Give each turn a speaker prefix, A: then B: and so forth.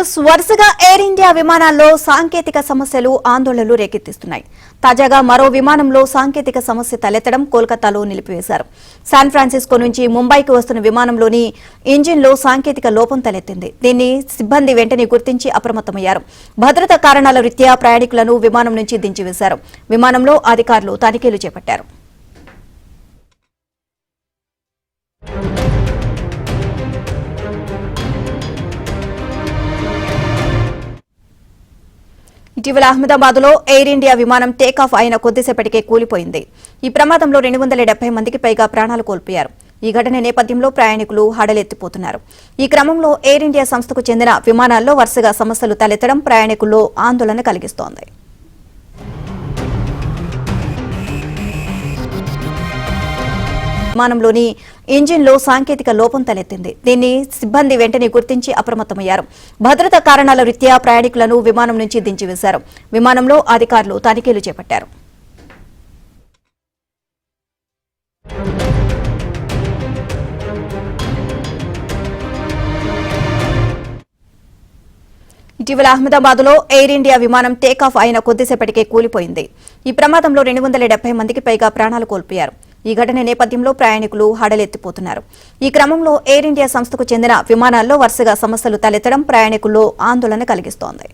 A: News వరుసగా air India విమానాల్లో సాంకేతిక సమస్యలు ఆందోళనలు రేకెత్తిస్తున్నాయి. తాజాగా మరో విమానంలో సాంకేతిక సమస్య తలెత్తడం కోల్కతాలో నిలిపివేశారు. శాన్ ఫ్రాన్సిస్కో నుంచి ముంబైకి వస్తున్న విమానంలోని ఇంజిన్లో సాంకేతిక లోపం తలెత్తింది. దీన్ని సిబ్బంది వెంటనే గుర్తించి అప్రమత్తమయ్యారు. భద్రతా కారణాల రీత్యా ప్రయాణికులను విమానం నుంచి దించివేశారు. విమానంలో అధికారులు తనిఖీలు చేపట్టారు. ఇటీవల అహ్మదాబాద్ లో ఎయిర్ ఇండియా విమానం టేకాఫ్ అయిన కొద్దిసేపటికే కూలిపోయింది. ఈ ప్రమాదంలో 270 మందికి పైగా ప్రాణాలు కోల్పోయారు. ఈ ఘటన నేపథ్యంలో ప్రయాణికులు హడలెత్తిపోతున్నారు. ఈ క్రమంలో ఎయిర్ ఇండియా సంస్థకు చెందిన విమానాల్లో వరుసగా సమస్యలు తలెత్తడం ప్రయాణికుల్లో ఆందోళన కలిగిస్తోంది. విమానంలోని ఇంజిన్లో సాంకేతిక లోపం తలెత్తింది. దీన్ని సిబ్బంది వెంటనే గుర్తించి అప్రమత్తమయ్యారు. భద్రతా కారణాల రీత్యా ప్రయాణికులను విమానం నుంచి దించివేశారు. విమానంలో అధికారులు తనిఖీలు చేపట్టారు. ఇటీవల అహ్మదాబాద్ లో ఎయిర్ ఇండియా విమానం టేకాఫ్ అయిన కొద్దిసేపటికే కూలిపోయింది. ఈ ప్రమాదంలో 270 మందికి పైగా ప్రాణాలు కోల్పోయారు. ఈ ఘటన నేపథ్యంలో ప్రయాణికులు హడలెత్తిపోతున్నారు. ఈ క్రమంలో ఎయిర్ ఇండియా సంస్థకు చెందిన విమానాల్లో వరుసగా సమస్యలు తలెత్తడం ప్రయాణికుల్లో ఆందోళన కలిగిస్తోంది.